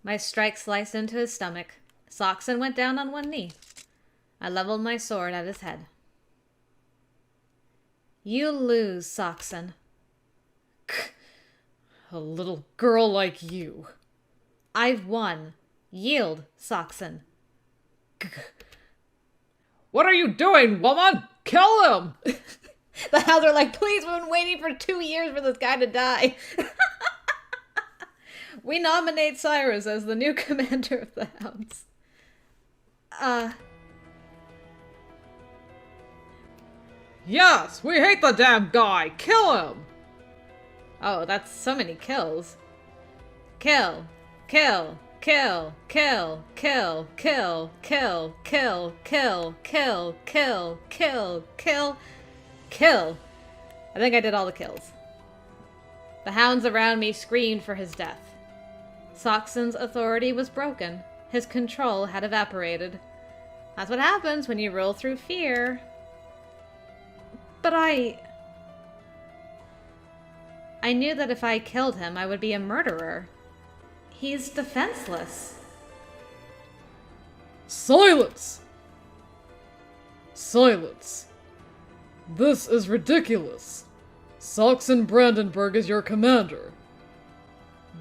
My strike sliced into his stomach. Saxon went down on one knee. I leveled my sword at his head. You lose, Saxon. A little girl like you. I've won. Yield, Saxon. What are you doing, woman? Kill him! The Hounds are like, please, we've been waiting for 2 years for this guy to die. We nominate Cyrus as the new commander of the Hounds. Yes, we hate the damn guy! Kill him! Oh, that's so many kills. Kill. Kill. Kill. Kill. Kill. Kill. Kill. Kill. Kill. Kill. Kill. Kill. Kill. Kill. I think I did all the kills. The hounds around me screamed for his death. Saxon's authority was broken. His control had evaporated. That's what happens when you rule through fear. But I knew that if I killed him, I would be a murderer. He's defenseless. Silence! Silence. This is ridiculous. Saxon Brandenburg is your commander.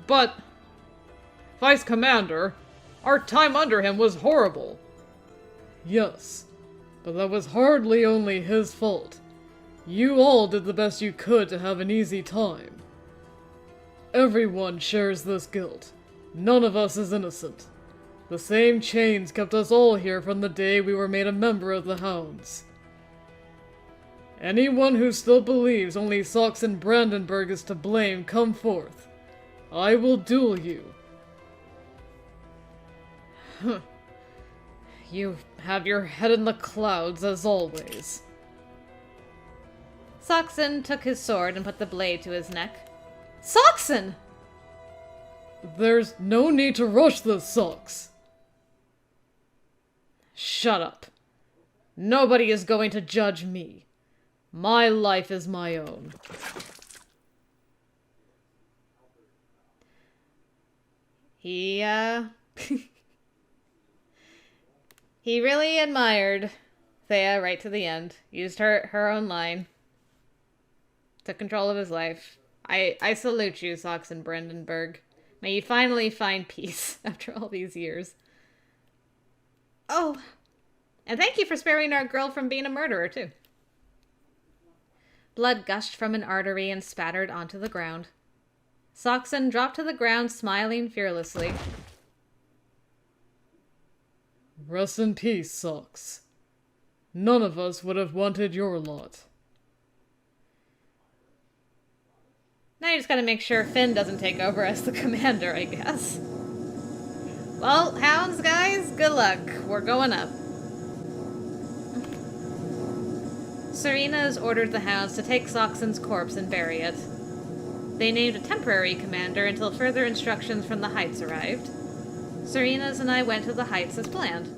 But, Vice Commander, our time under him was horrible. Yes, but that was hardly only his fault. You all did the best you could to have an easy time. Everyone shares this guilt. None of us is innocent. The same chains kept us all here from the day we were made a member of the Hounds. Anyone who still believes only Saxon Brandenburg is to blame, come forth. I will duel you. You have your head in the clouds, as always. Saxon took his sword and put the blade to his neck. Saxon! There's no need to rush this, Sax. Shut up. Nobody is going to judge me. My life is my own. He really admired Thea right to the end. Used her own line. Took control of his life. I salute you, Saxon Brandenburg. May you finally find peace after all these years. Oh, and thank you for sparing our girl from being a murderer, too. Blood gushed from an artery and spattered onto the ground. Saxon dropped to the ground, smiling fearlessly. Rest in peace, Sax. None of us would have wanted your lot. Now you just gotta make sure Finn doesn't take over as the commander, I guess. Well, Hounds, guys, good luck. We're going up. Serena's ordered the Hounds to take Saxon's corpse and bury it. They named a temporary commander until further instructions from the Heights arrived. Serena's and I went to the Heights as planned.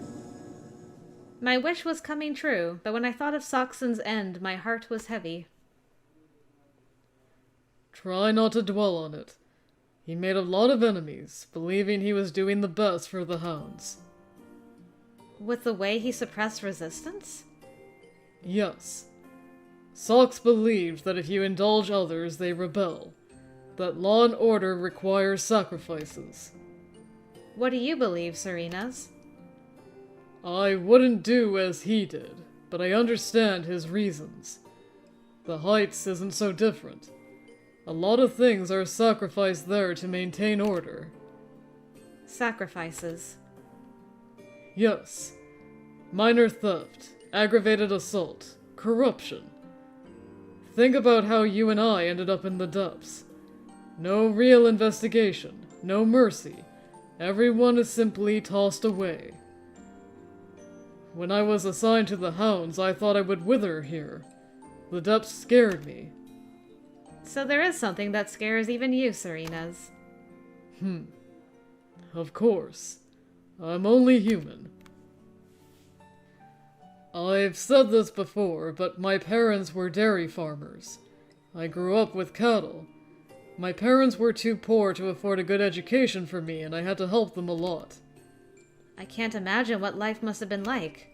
My wish was coming true, but when I thought of Saxon's end, my heart was heavy. Try not to dwell on it. He made a lot of enemies, believing he was doing the best for the Hounds. With the way he suppressed resistance? Yes. Sax believed that if you indulge others, they rebel. That law and order requires sacrifices. What do you believe, Serena's? I wouldn't do as he did, but I understand his reasons. The Heights isn't so different. A lot of things are sacrificed there to maintain order. Sacrifices. Yes. Minor theft, aggravated assault, corruption. Think about how you and I ended up in the depths. No real investigation, no mercy. Everyone is simply tossed away. When I was assigned to the Hounds, I thought I would wither here. The depths scared me. So there is something that scares even you, Serena's. Of course. I'm only human. I've said this before, but my parents were dairy farmers. I grew up with cattle. My parents were too poor to afford a good education for me, and I had to help them a lot. I can't imagine what life must have been like.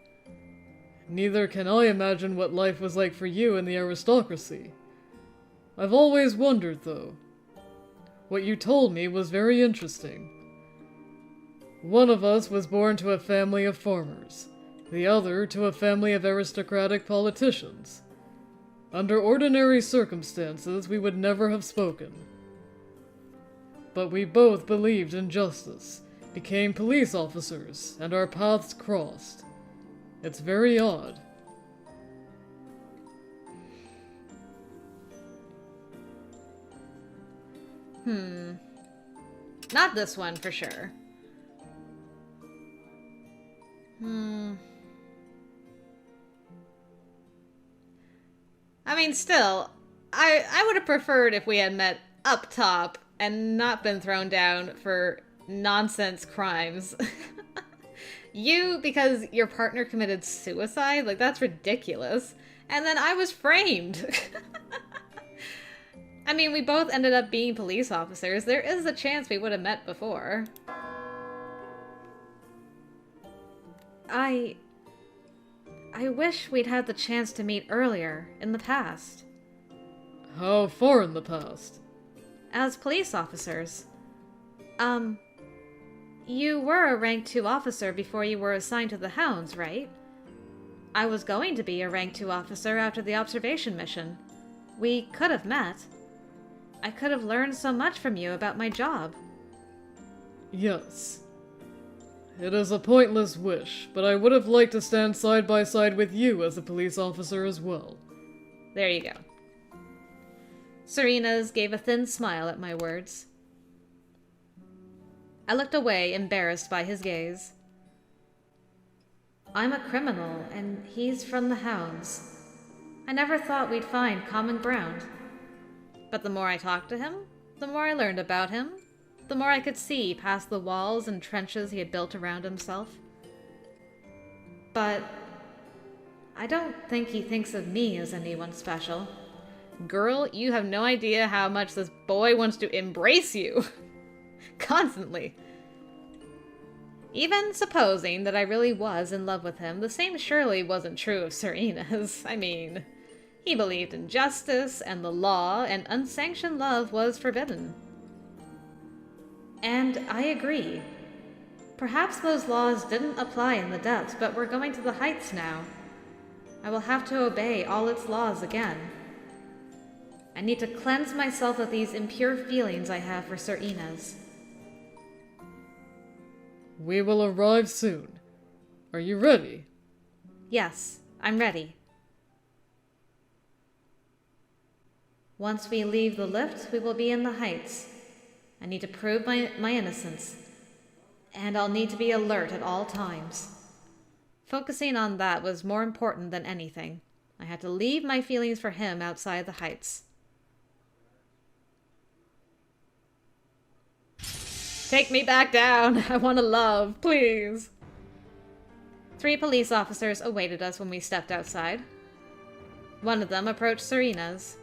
Neither can I imagine what life was like for you in the aristocracy. I've always wondered, though. What you told me was very interesting. One of us was born to a family of farmers, the other to a family of aristocratic politicians. Under ordinary circumstances, we would never have spoken. But we both believed in justice, became police officers, and our paths crossed. It's very odd. Not this one, for sure. I mean, still, I would have preferred if we had met up top and not been thrown down for nonsense crimes. You, because your partner committed suicide? Like, that's ridiculous. And then I was framed. I mean, we both ended up being police officers. There is a chance we would have met before. I wish we'd had the chance to meet earlier, in the past. How far in the past? As police officers. You were a rank 2 officer before you were assigned to the Hounds, right? I was going to be a rank 2 officer after the observation mission. We could have met. I could have learned so much from you about my job. Yes. It is a pointless wish, but I would have liked to stand side by side with you as a police officer as well. There you go. Serena's gave a thin smile at my words. I looked away, embarrassed by his gaze. I'm a criminal, and he's from the Hounds. I never thought we'd find common ground. But the more I talked to him, the more I learned about him, the more I could see past the walls and trenches he had built around himself. But I don't think he thinks of me as anyone special. Girl, you have no idea how much this boy wants to embrace you. Constantly. Even supposing that I really was in love with him, the same surely wasn't true of Serena's. I mean, he believed in justice and the law, and unsanctioned love was forbidden. And I agree. Perhaps those laws didn't apply in the depths, but we're going to the heights now. I will have to obey all its laws again. I need to cleanse myself of these impure feelings I have for Sir INES. We will arrive soon. Are you ready? Yes, I'm ready. Once we leave the lift, we will be in the heights. I need to prove my innocence. And I'll need to be alert at all times. Focusing on that was more important than anything. I had to leave my feelings for him outside the heights. Take me back down. I want to love, please. 3 police officers awaited us when we stepped outside. One of them approached Sir INES.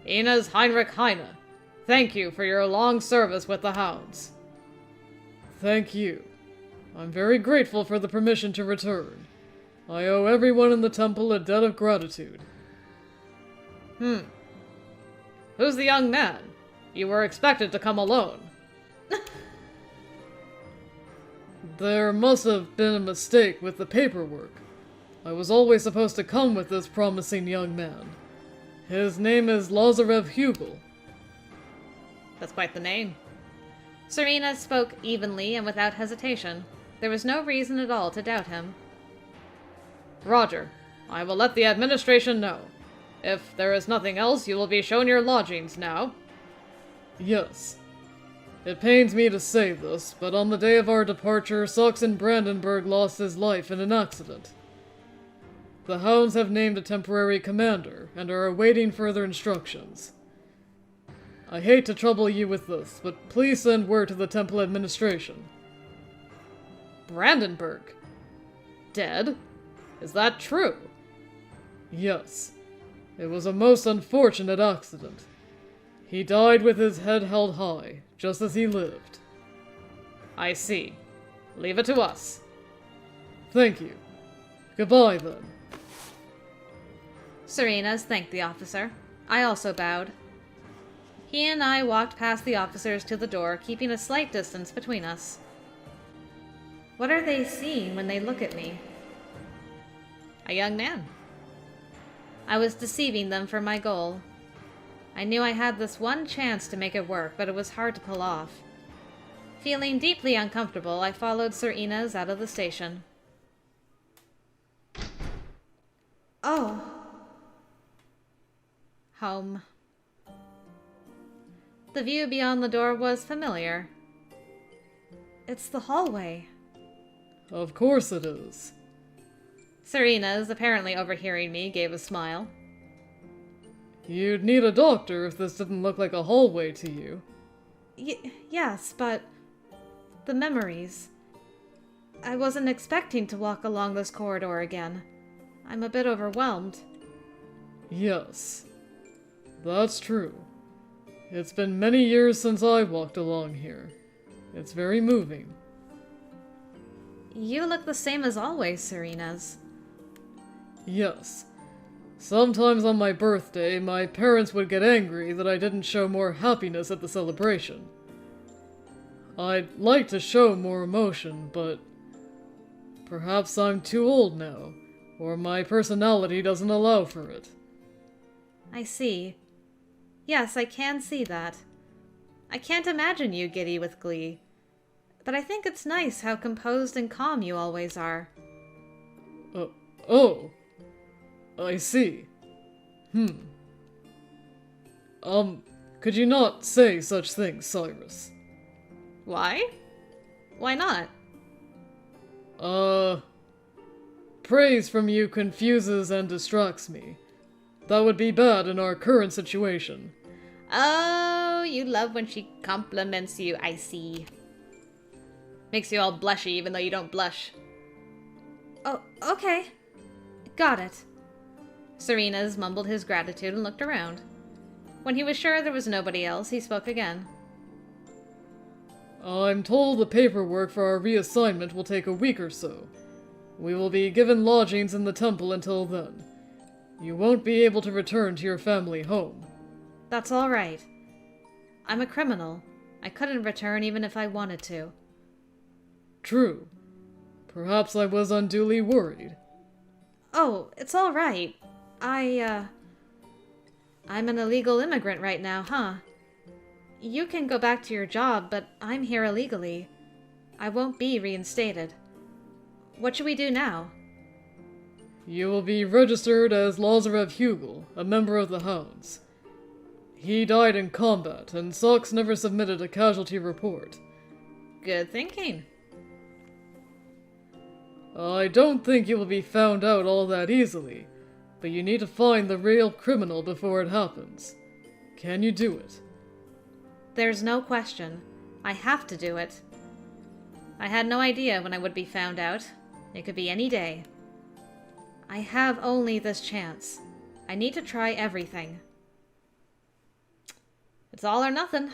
INES Heinrich Heine, thank you for your long service with the Hounds. Thank you. I'm very grateful for the permission to return. I owe everyone in the temple a debt of gratitude. Who's the young man? You were expected to come alone. There must have been a mistake with the paperwork. I was always supposed to come with this promising young man. His name is Lazarev Hugel. That's quite the name. Sir INES spoke evenly and without hesitation. There was no reason at all to doubt him. Roger. I will let the administration know. If there is nothing else, you will be shown your lodgings now. Yes. It pains me to say this, but on the day of our departure, Saxon Brandenburg lost his life in an accident. The Hounds have named a temporary commander, and are awaiting further instructions. I hate to trouble you with this, but please send word to the temple administration. Brandenburg? Dead? Is that true? Yes. It was a most unfortunate accident. He died with his head held high, just as he lived. I see. Leave it to us. Thank you. Goodbye, then. Serenas thanked the officer. I also bowed. He and I walked past the officers to the door, keeping a slight distance between us. What are they seeing when they look at me? A young man. I was deceiving them for my goal. I knew I had this one chance to make it work, but it was hard to pull off. Feeling deeply uncomfortable, I followed Sir INES out of the station. Oh. Home. The view beyond the door was familiar. It's the hallway. Of course it is. Sir INES, apparently overhearing me, gave a smile. You'd need a doctor if this didn't look like a hallway to you. Yes, but... the memories. I wasn't expecting to walk along this corridor again. I'm a bit overwhelmed. Yes. That's true. It's been many years since I walked along here. It's very moving. You look the same as always, Sir INES. Yes. Sometimes on my birthday, my parents would get angry that I didn't show more happiness at the celebration. I'd like to show more emotion, but perhaps I'm too old now, or my personality doesn't allow for it. I see. Yes, I can see that. I can't imagine you giddy with glee. But I think it's nice how composed and calm you always are. Oh. I see. Could you not say such things, Cyrus? Why? Why not? Praise from you confuses and distracts me. That would be bad in our current situation. Oh, you love when she compliments you, I see. Makes you all blushy even though you don't blush. Oh, okay. Got it. Sir INES mumbled his gratitude and looked around. When he was sure there was nobody else, he spoke again. I'm told the paperwork for our reassignment will take a week or so. We will be given lodgings in the temple until then. You won't be able to return to your family home. That's all right. I'm a criminal. I couldn't return even if I wanted to. True. Perhaps I was unduly worried. Oh, it's all right. I'm an illegal immigrant right now, huh? You can go back to your job, but I'm here illegally. I won't be reinstated. What should we do now? You will be registered as Lazarev Hugel, a member of the Hounds. He died in combat, and Sachs never submitted a casualty report. Good thinking. I don't think you will be found out all that easily, but you need to find the real criminal before it happens. Can you do it? There's no question. I have to do it. I had no idea when I would be found out. It could be any day. I have only this chance. I need to try everything. It's all or nothing.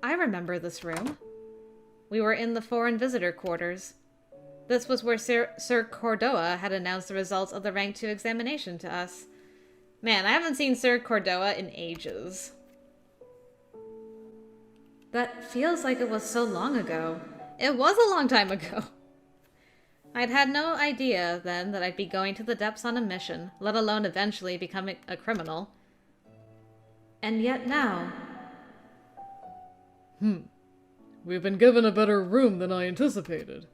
I remember this room. We were in the foreign visitor quarters. This was where Sir Cordoa had announced the results of the Rank 2 examination to us. Man, I haven't seen Sir Cordoa in ages. That feels like it was so long ago. It was a long time ago. I'd had no idea then that I'd be going to the depths on a mission, let alone eventually becoming a criminal. And yet now... We've been given a better room than I anticipated.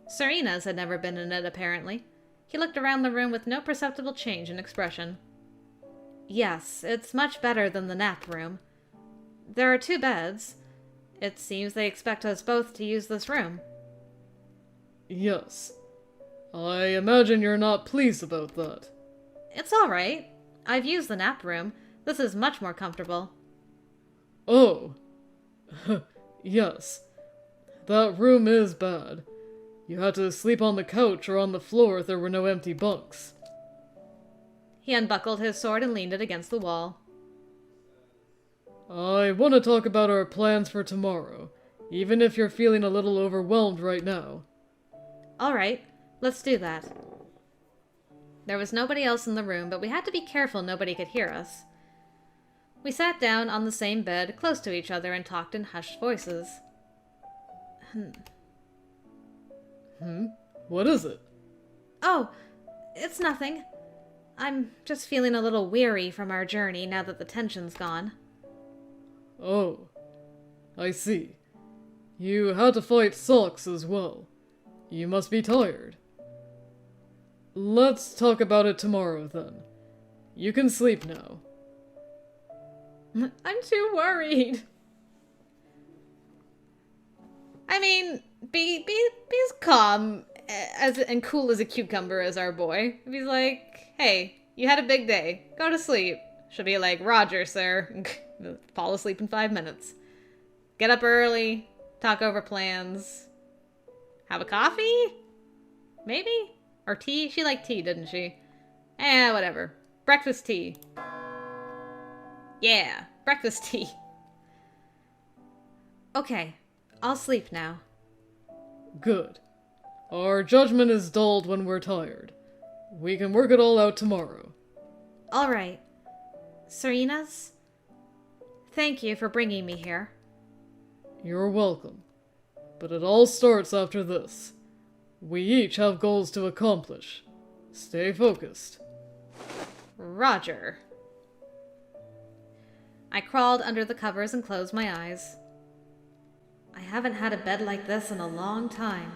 Sir INES had never been in it, apparently. He looked around the room with no perceptible change in expression. Yes, it's much better than the nap room. There are 2 beds. It seems they expect us both to use this room. Yes. I imagine you're not pleased about that. It's all right. I've used the nap room. This is much more comfortable. Oh. Yes. That room is bad. You had to sleep on the couch or on the floor if there were no empty bunks. He unbuckled his sword and leaned it against the wall. I want to talk about our plans for tomorrow, even if you're feeling a little overwhelmed right now. All right, let's do that. There was nobody else in the room, but we had to be careful nobody could hear us. We sat down on the same bed, close to each other, and talked in hushed voices. What is it? Oh, it's nothing. I'm just feeling a little weary from our journey now that the tension's gone. Oh, I see. You had to fight Sachs as well. You must be tired. Let's talk about it tomorrow, then. You can sleep now. I'm too worried. I mean, be as calm and cool as a cucumber as our boy. If he's like, hey, you had a big day. Go to sleep. She'll be like, Roger, sir. Fall asleep in 5 minutes. Get up early. Talk over plans. Have a coffee? Maybe? Or tea? She liked tea, didn't she? Whatever. Breakfast tea. Yeah, breakfast tea. Okay, I'll sleep now. Good. Our judgment is dulled when we're tired. We can work it all out tomorrow. All right. Serenas, thank you for bringing me here. You're welcome. But it all starts after this. We each have goals to accomplish. Stay focused. Roger. I crawled under the covers and closed my eyes. I haven't had a bed like this in a long time.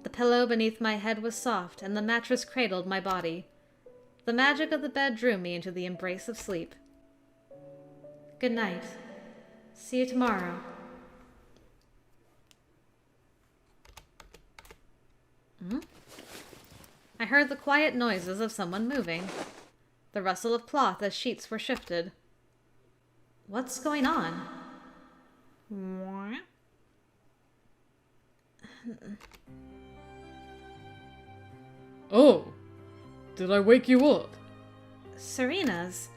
The pillow beneath my head was soft, and the mattress cradled my body. The magic of the bed drew me into the embrace of sleep. Good night. See you tomorrow. I heard the quiet noises of someone moving. The rustle of cloth as sheets were shifted. What's going on? Oh, did I wake you up? Serena's.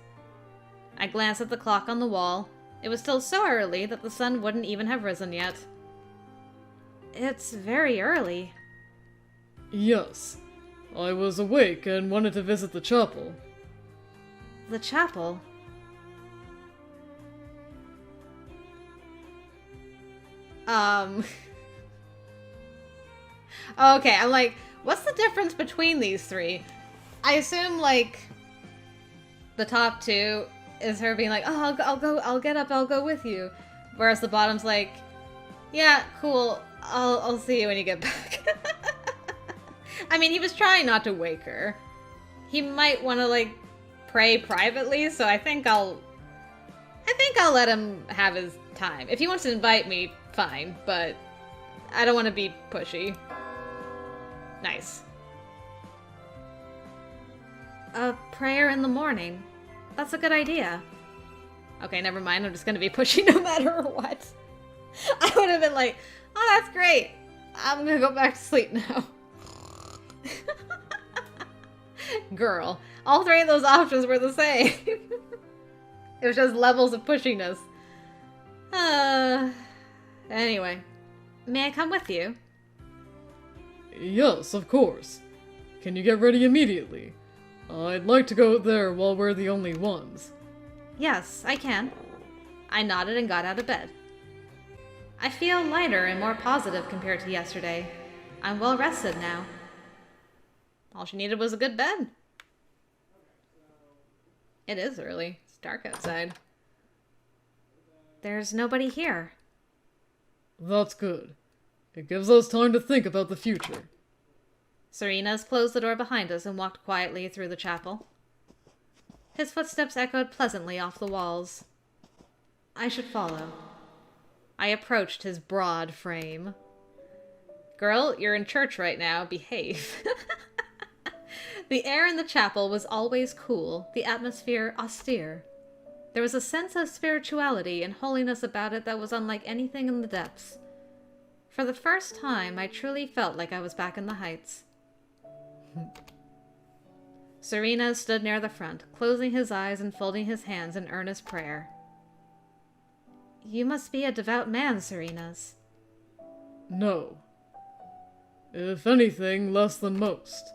I glanced at the clock on the wall. It was still so early that the sun wouldn't even have risen yet. It's very early. Yes. I was awake and wanted to visit the chapel. The chapel? Okay, I'm like, what's the difference between these three? I assume, like, the top two is her being like, oh, I'll get up, I'll go with you. Whereas the bottom's like, yeah, cool, I'll see you when you get back. I mean, he was trying not to wake her. He might want to, like, pray privately, so I think I'll let him have his time. If he wants to invite me, fine, but I don't want to be pushy. Nice. A prayer in the morning. That's a good idea. Okay, never mind. I'm just gonna be pushy no matter what. I would have been like, oh, that's great. I'm gonna go back to sleep now. Girl, all three of those options were the same. It was just levels of pushiness. Anyway. May I come with you? Yes, of course. Can you get ready immediately? I'd like to go there while we're the only ones. Yes, I can. I nodded and got out of bed. I feel lighter and more positive compared to yesterday. I'm well rested now. All she needed was a good bed. It is early. It's dark outside. There's nobody here. That's good. It gives us time to think about the future. Serenas closed the door behind us and walked quietly through the chapel. His footsteps echoed pleasantly off the walls. I should follow. I approached his broad frame. Girl, you're in church right now. Behave. The air in the chapel was always cool, the atmosphere austere. There was a sense of spirituality and holiness about it that was unlike anything in the depths. For the first time, I truly felt like I was back in the Heights. Cyrus stood near the front, closing his eyes and folding his hands in earnest prayer. You must be a devout man, Cyrus. No. If anything, less than most.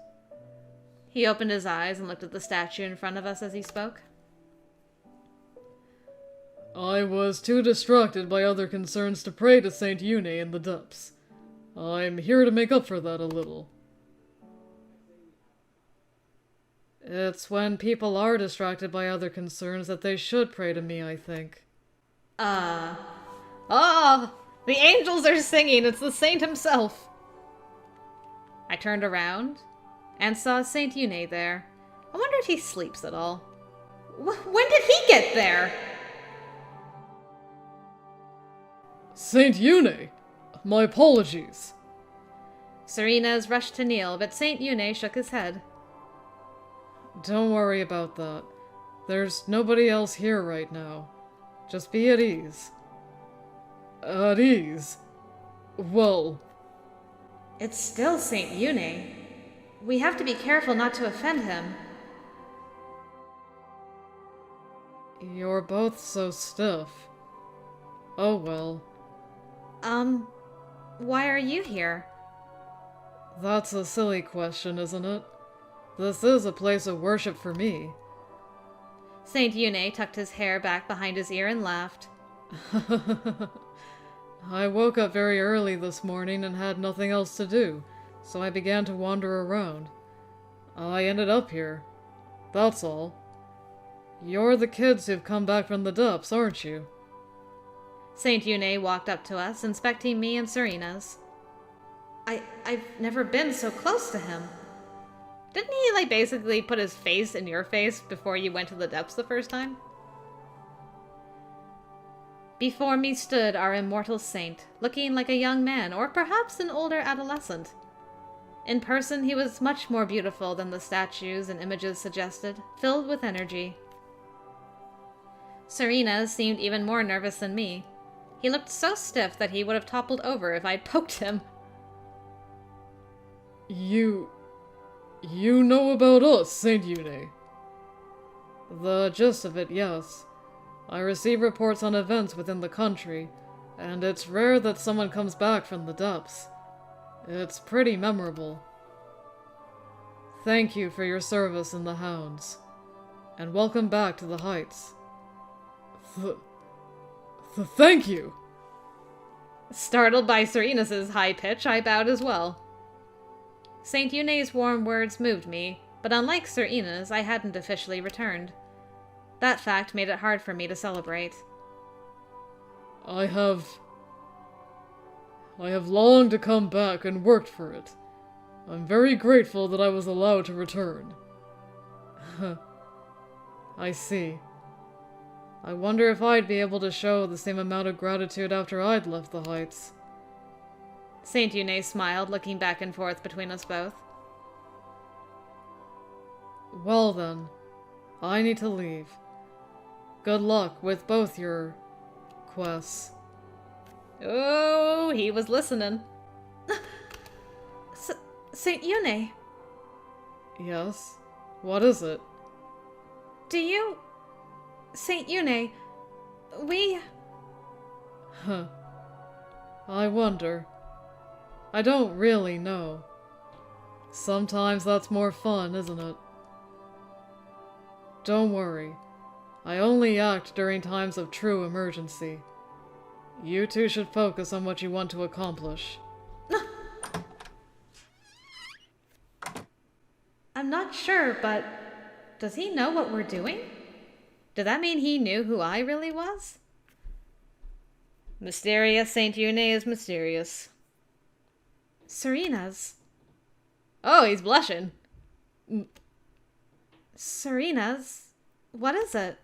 He opened his eyes and looked at the statue in front of us as he spoke. I was too distracted by other concerns to pray to Saint Une in the depths. I'm here to make up for that a little. It's when people are distracted by other concerns that they should pray to me, I think. Oh, the angels are singing. It's the saint himself. I turned around and saw Saint Une there. I wonder if he sleeps at all. When did he get there? Saint Une! My apologies. Cyrus rushed to kneel, but Saint Une shook his head. Don't worry about that. There's nobody else here right now. Just be at ease. At ease? Well... It's still Saint Une. We have to be careful not to offend him. You're both so stiff. Oh well. Why are you here? That's a silly question, isn't it? This is a place of worship for me. Saint Une tucked his hair back behind his ear and laughed. I woke up very early this morning and had nothing else to do, so I began to wander around. I ended up here. That's all. You're the kids who've come back from the depths, aren't you? Saint Une walked up to us, inspecting me and Cyrus. I've never been so close to him. Didn't he, basically put his face in your face before you went to the depths the first time? Before me stood our immortal saint, looking like a young man, or perhaps an older adolescent. In person, he was much more beautiful than the statues and images suggested, filled with energy. Cyrus seemed even more nervous than me. He looked so stiff that he would have toppled over if I'd poked him. You know about us, Saint Une. The gist of it, yes. I receive reports on events within the country, and it's rare that someone comes back from the depths. It's pretty memorable. Thank you for your service in the Hounds, and welcome back to the Heights. Thank you! Startled by Cyrus's high pitch, I bowed as well. Saint Une's warm words moved me, but unlike Cyrus, I hadn't officially returned. That fact made it hard for me to celebrate. I have longed to come back and worked for it. I'm very grateful that I was allowed to return. I see. I wonder if I'd be able to show the same amount of gratitude after I'd left the Heights. Saint Une smiled, looking back and forth between us both. Well then, I need to leave. Good luck with both your quests. Oh, he was listening. Saint Une. Yes? What is it? Do you... Saint Une, we... Huh. I wonder. I don't really know. Sometimes that's more fun, isn't it? Don't worry. I only act during times of true emergency. You two should focus on what you want to accomplish. I'm not sure, but does he know what we're doing? Did that mean he knew who I really was? Mysterious Saint Une is mysterious. Cyrus. Oh, he's blushing. Cyrus, what is it?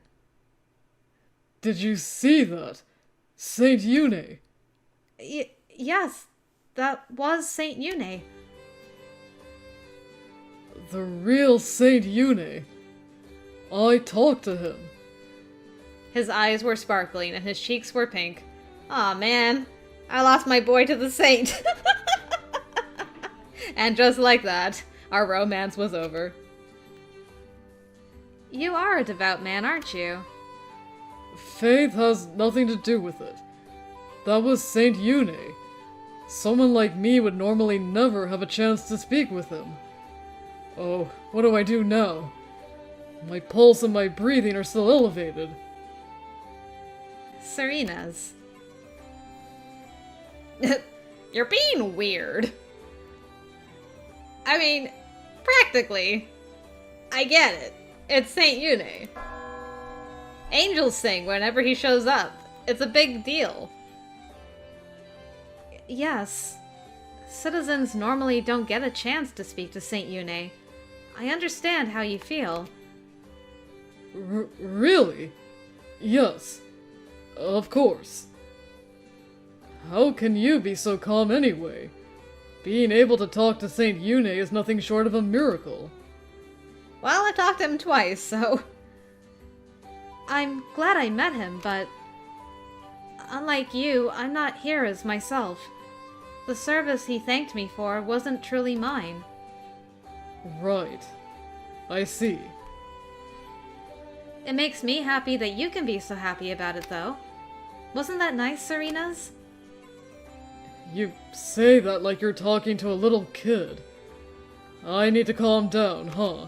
Did you see that? Saint Une. Yes, that was Saint Une. The real Saint Une. I talked to him. His eyes were sparkling and his cheeks were pink. Aw, man. I lost my boy to the saint. And just like that, our romance was over. You are a devout man, aren't you? Faith has nothing to do with it. That was Saint Une. Someone like me would normally never have a chance to speak with him. Oh, what do I do now? My pulse and my breathing are still elevated. Serena's. You're being weird. I mean, practically. I get it. It's Saint Une. Angels sing whenever he shows up. It's a big deal. Yes. Citizens normally don't get a chance to speak to Saint Une. I understand how you feel. Really? Yes. Of course. How can you be so calm anyway? Being able to talk to Saint Une is nothing short of a miracle. Well, I talked to him twice, so... I'm glad I met him, but... Unlike you, I'm not here as myself. The service he thanked me for wasn't truly mine. Right. I see. It makes me happy that you can be so happy about it, though. Wasn't that nice, Serena's? You say that like you're talking to a little kid. I need to calm down, huh?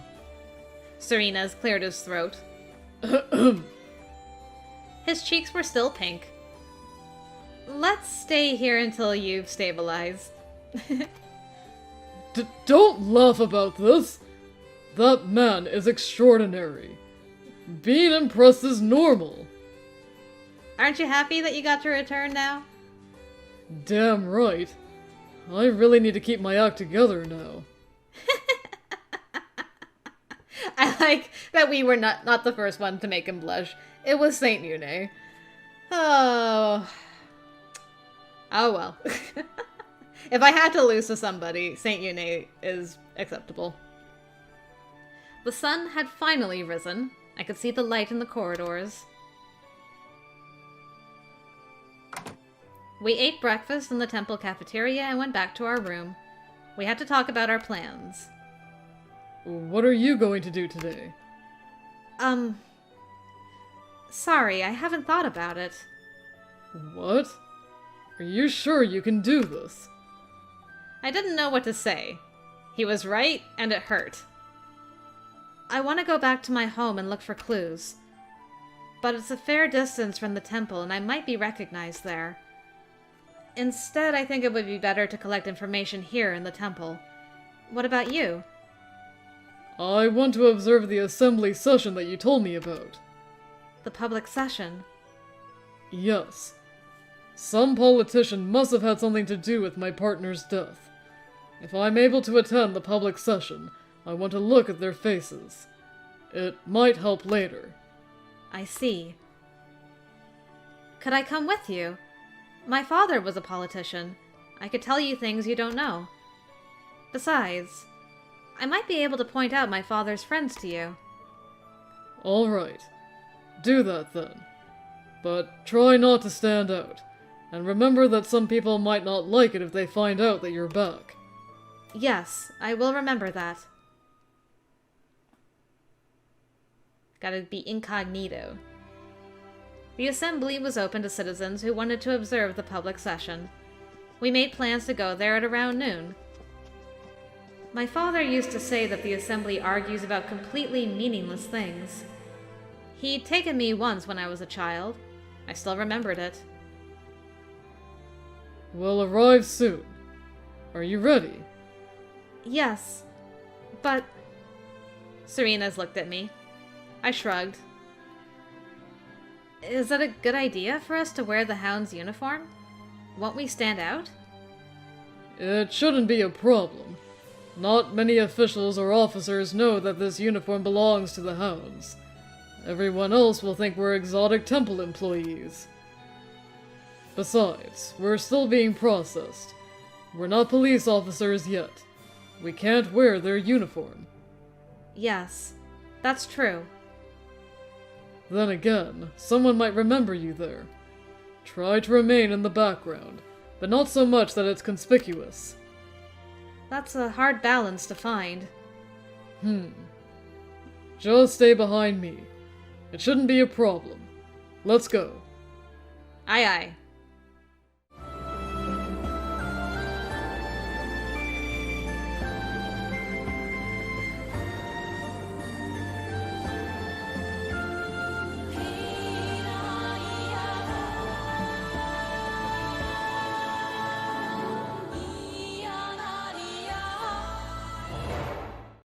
Serena's cleared his throat. His cheeks were still pink. Let's stay here until you've stabilized. Don't laugh about this! That man is extraordinary. Being impressed is normal. Aren't you happy that you got to return now? Damn right. I really need to keep my act together now. I like that we were not the first one to make him blush. It was Saint Une. Oh. Oh well. If I had to lose to somebody, Saint Une is acceptable. The sun had finally risen. I could see the light in the corridors. We ate breakfast in the temple cafeteria and went back to our room. We had to talk about our plans. What are you going to do today? Sorry, I haven't thought about it. What? Are you sure you can do this? I didn't know what to say. He was right, and it hurt. I want to go back to my home and look for clues. But it's a fair distance from the temple, and I might be recognized there. Instead, I think it would be better to collect information here in the temple. What about you? I want to observe the assembly session that you told me about. The public session? Yes. Some politician must have had something to do with my partner's death. If I'm able to attend the public session, I want to look at their faces. It might help later. I see. Could I come with you? My father was a politician. I could tell you things you don't know. Besides, I might be able to point out my father's friends to you. All right. Do that then. But try not to stand out. And remember that some people might not like it if they find out that you're back. Yes, I will remember that. Gotta be incognito. The assembly was open to citizens who wanted to observe the public session. We made plans to go there at around noon. My father used to say that the assembly argues about completely meaningless things. He'd taken me once when I was a child. I still remembered it. We'll arrive soon. Are you ready? Yes, but... Serena's looked at me. I shrugged. Is it a good idea for us to wear the Hounds uniform? Won't we stand out? It shouldn't be a problem. Not many officials or officers know that this uniform belongs to the Hounds. Everyone else will think we're exotic temple employees. Besides, we're still being processed. We're not police officers yet. We can't wear their uniform. Yes, that's true. Then again, someone might remember you there. Try to remain in the background, but not so much that it's conspicuous. That's a hard balance to find. Just stay behind me. It shouldn't be a problem. Let's go. Aye aye.